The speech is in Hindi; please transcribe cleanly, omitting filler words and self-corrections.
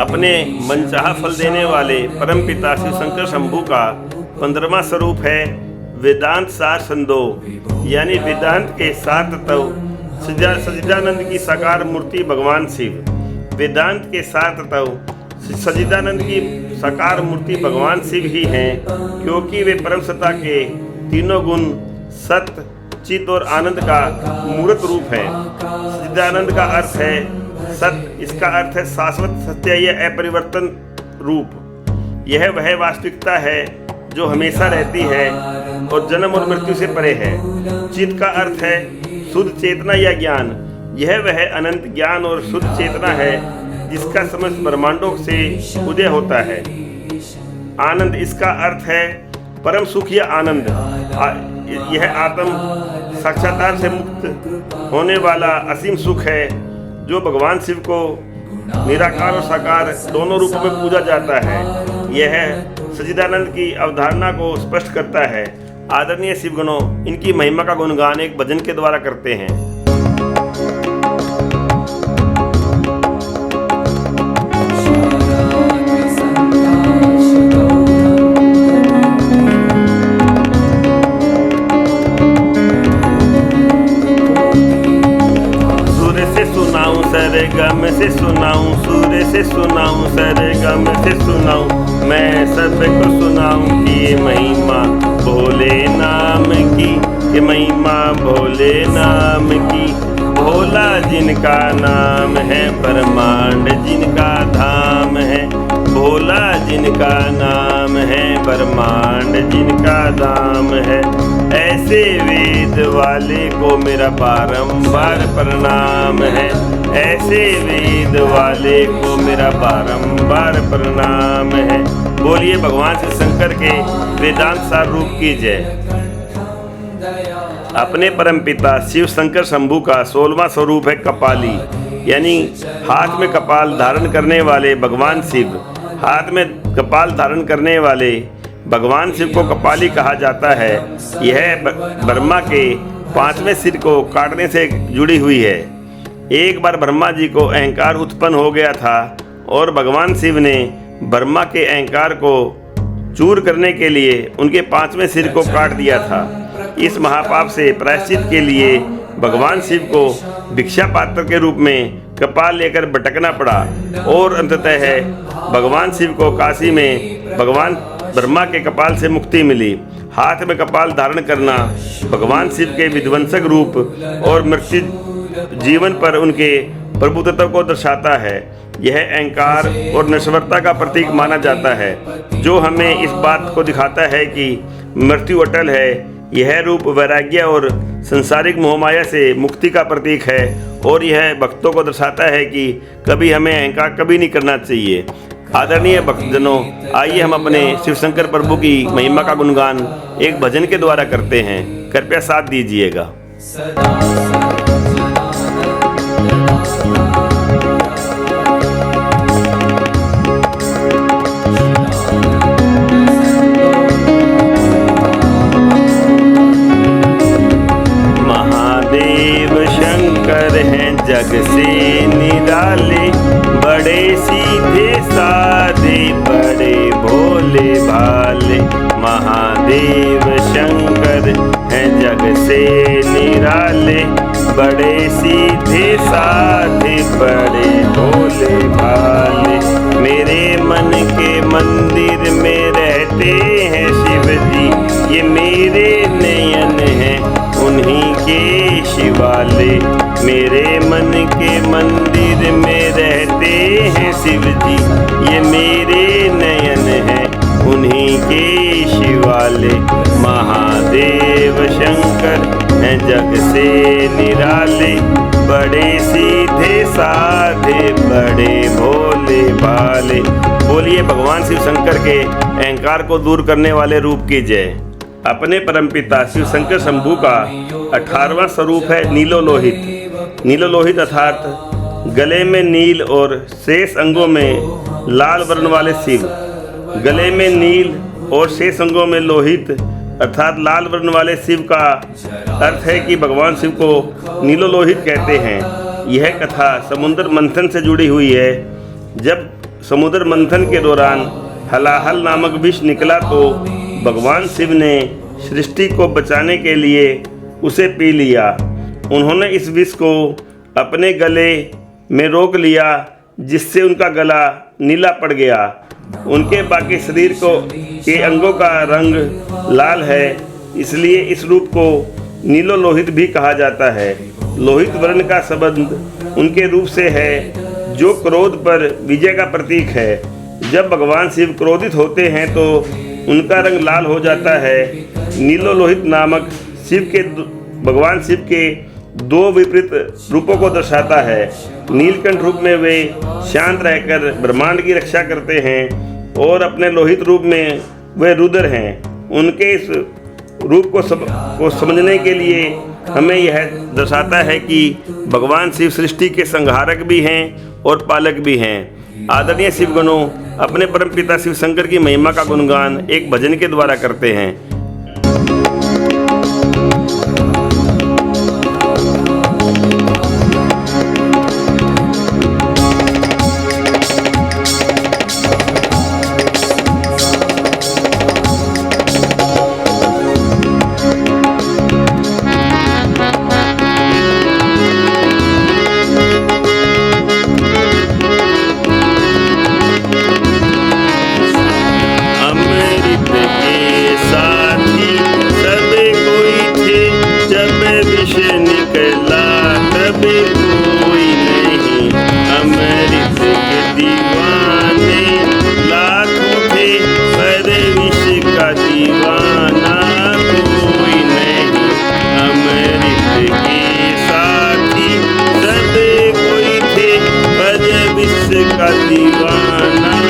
अपने मनचाहा फल देने वाले परमपिता शिव शंकर शंभू का 15वां स्वरूप है वेदांत सार संदो, यानी वेदांत के सार तत्व सच्चिदानंद की साकार मूर्ति भगवान शिव। वेदांत के सार तत्व सच्चिदानंद की साकार मूर्ति भगवान शिव ही हैं, क्योंकि वे परम सत्ता के तीनों गुण सत्य, चित और आनंद का मूर्त रूप है। सच्चिदानंद का अर्थ है सत्य, इसका अर्थ है शाश्वत, सत्य या अपरिवर्तन रूप। यह वह वास्तविकता है जो हमेशा रहती है और जन्म और मृत्यु से परे है। चित का अर्थ है शुद्ध चेतना या ज्ञान। यह वह अनंत ज्ञान और शुद्ध चेतना है जिसका समस्त ब्रह्मांडों से उदय होता है। आनंद, इसका अर्थ है परम सुख या आनंद। यह आत्म साक्षात्कार से मुक्त होने वाला असीम सुख है जो भगवान शिव को निराकार और साकार दोनों रूपों में पूजा जाता है। यह सच्चिदानंद की अवधारणा को स्पष्ट करता है। आदरणीय शिवगणों इनकी महिमा का गुणगान एक भजन के द्वारा करते हैं। गम से सुनाऊं, सूर्य से सुनाऊं, सरे गम से सुनाऊं, मैं सबको सुनाऊं कि ये महिमा भोले नाम की, ये महिमा भोले नाम की। भोला जिनका नाम है, ब्रह्मांड जिनका धाम है। भोला जिनका नाम है, ब्रह्मांड जिनका धाम है। ऐसे वेद वाले को मेरा बारंबार प्रणाम है। ऐसे वेद वाले को मेरा बारंबार प्रणाम है। बोलिए भगवान शिव शंकर के वेदांत सार रूप की जय। अपने परमपिता शिव शंकर शंभू का 16वां स्वरूप है कपाली, यानी हाथ में कपाल धारण करने वाले भगवान शिव। हाथ में कपाल धारण करने वाले भगवान शिव को कपाली कहा जाता है। यह ब्रह्मा के 5वें सिर को काटने से जुड़ी हुई है। एक बार ब्रह्मा जी को अहंकार उत्पन्न हो गया था और भगवान शिव ने ब्रह्मा के अहंकार को चूर करने के लिए उनके 5वें सिर को काट दिया था। इस महापाप से प्रायश्चित के लिए भगवान शिव को भिक्षा पात्र के रूप में कपाल लेकर भटकना पड़ा और अंततः भगवान शिव को काशी में भगवान ब्रह्मा के कपाल से मुक्ति मिली। हाथ में कपाल धारण करना भगवान शिव के विध्वंसक रूप और मृत्यु जीवन पर उनके प्रभुत्व को दर्शाता है। यह अहंकार और नश्वरता का प्रतीक माना जाता है, जो हमें इस बात को दिखाता है कि मृत्यु अटल है। यह रूप वैराग्य और संसारिक मोहमाया से मुक्ति का प्रतीक है और यह भक्तों को दर्शाता है कि कभी हमें अहंकार कभी नहीं करना चाहिए। आदरणीय भक्तजनों, आइए हम अपने शिव शंकर प्रभु की महिमा का गुणगान एक भजन के द्वारा करते हैं। कृपया साथ दीजिएगा। जग से निराले, बड़े सीधे साधे, बड़े भोले भाले। महादेव शंकर हैं जग से निराले, बड़े सीधे साधे, बड़े भोले भाले। मेरे मन के मंदिर में रहते हैं शिव जी, ये मेरे नयन हैं उन्हीं के शिवाले। मेरे मन के मंदिर में रहते हैं शिव जी, ये मेरे नयन हैं उन्हीं के शिवाले। महादेव शंकर हैं जग से निराले, बड़े सीधे साधे, बड़े भोले भाले। बोलिए भगवान शिव शंकर के अहंकार को दूर करने वाले रूप की जय। अपने परमपिता शिव शंकर शंभू का 18वां स्वरूप है नीलोलोहित। नीलोलोहित अर्थात गले में नील और शेष अंगों में लाल वर्ण वाले शिव। गले में नील और शेष अंगों में लोहित अर्थात लाल वर्ण वाले शिव का अर्थ है कि भगवान शिव को नीलोलोहित कहते हैं। यह कथा समुद्र मंथन से जुड़ी हुई है। जब समुद्र मंथन के दौरान हलाहल नामक विष निकला तो भगवान शिव ने सृष्टि को बचाने के लिए उसे पी लिया। उन्होंने इस विष को अपने गले में रोक लिया, जिससे उनका गला नीला पड़ गया। उनके बाकी शरीर के अंगों का रंग लाल है, इसलिए इस रूप को नीलो लोहित भी कहा जाता है। लोहित वर्ण का संबंध उनके रूप से है, जो क्रोध पर विजय का प्रतीक है। जब भगवान शिव क्रोधित होते हैं तो उनका रंग लाल हो जाता है। नीलो लोहित नामक भगवान शिव के दो विपरीत रूपों को दर्शाता है। नीलकंठ रूप में वे शांत रहकर ब्रह्मांड की रक्षा करते हैं और अपने लोहित रूप में वे रुद्र हैं। उनके इस रूप को समझने के लिए हमें यह दर्शाता है कि भगवान शिव सृष्टि के संहारक भी हैं और पालक भी हैं। आदरणीय शिवगणों अपने परमपिता शिव शंकर की महिमा का गुणगान एक भजन के द्वारा करते हैं। का दीवाना